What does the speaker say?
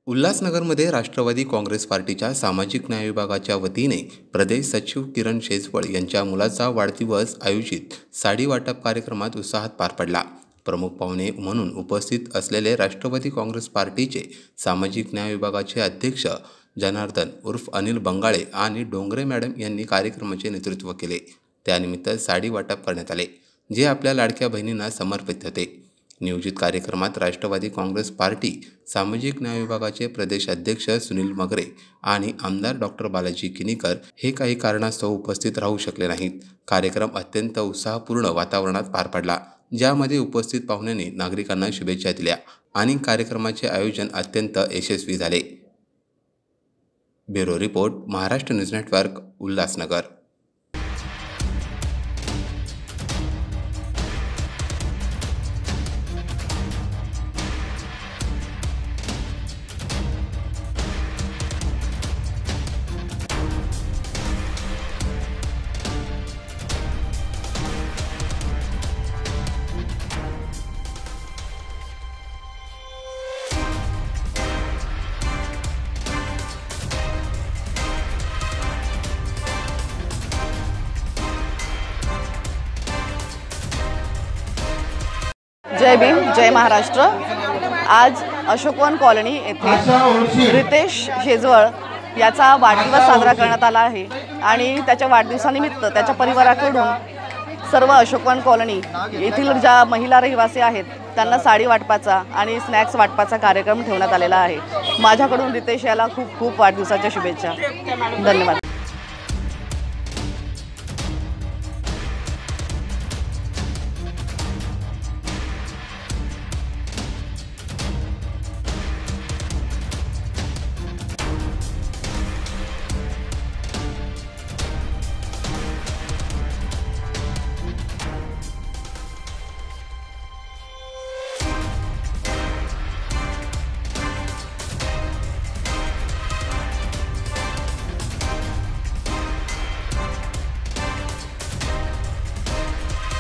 उल्हासनगरमध्ये राष्ट्रवादी काँग्रेस पार्टीच्या सामाजिक न्याय विभागाच्या वतीने प्रदेश सचिव किरण शेजवळ यांच्या मुलाचा वाढदिवस आयोजित साडी वाटप कार्यक्रमात उत्साहात पार पडला। प्रमुख पाहुणे म्हणून उपस्थित असलेले राष्ट्रवादी काँग्रेस पार्टीचे सामाजिक न्याय विभागाचे अध्यक्ष जनार्दन उर्फ अनिल बंगाळे आणि डोंगरे मॅडम यांनी कार्यक्रमाचे नेतृत्व केले। त्यानिमित्त साडी वाटप करण्यात आले, जे आपल्या लाडक्या बहिणींना समर्पित होते। नियोजित कार्यक्रमात राष्ट्रवादी काँग्रेस पार्टी सामाजिक न्याय विभागाचे प्रदेश अध्यक्ष सुनील मगरे आणि आमदार डॉक्टर बालाजी किनीकर हे काही कारणास्तव उपस्थित राहू शकले नाहीत। कार्यक्रम अत्यंत उत्साहपूर्ण वातावरणात पार पडला, ज्यामध्ये उपस्थित पाहुण्यांनी नागरिकांना शुभेच्छा दिल्या आणि कार्यक्रमाचे आयोजन अत्यंत यशस्वी झाले। Bureau report, Maharashtra news network, Ulhasnagar. जय भीम, जय महाराष्ट्र। आज अशोकवन कॉलनी येथे रितेश शेजवळ याचा वाढदिवस साजरा करण्यात आला आहे आणि त्याच्या वाढदिवसानिमित्त त्याच्या परिवाराकडून सर्व अशोकवन कॉलनी येथील ज्या महिला रहिवासी आहेत त्यांना साडी वाटपाचा आणि स्नॅक्स वाटपाचा कार्यक्रम ठेवण्यात आलेला आहे। माझ्याकडून रितेश याला खूप खूप वाढदिवसाच्या शुभेच्छा। धन्यवाद।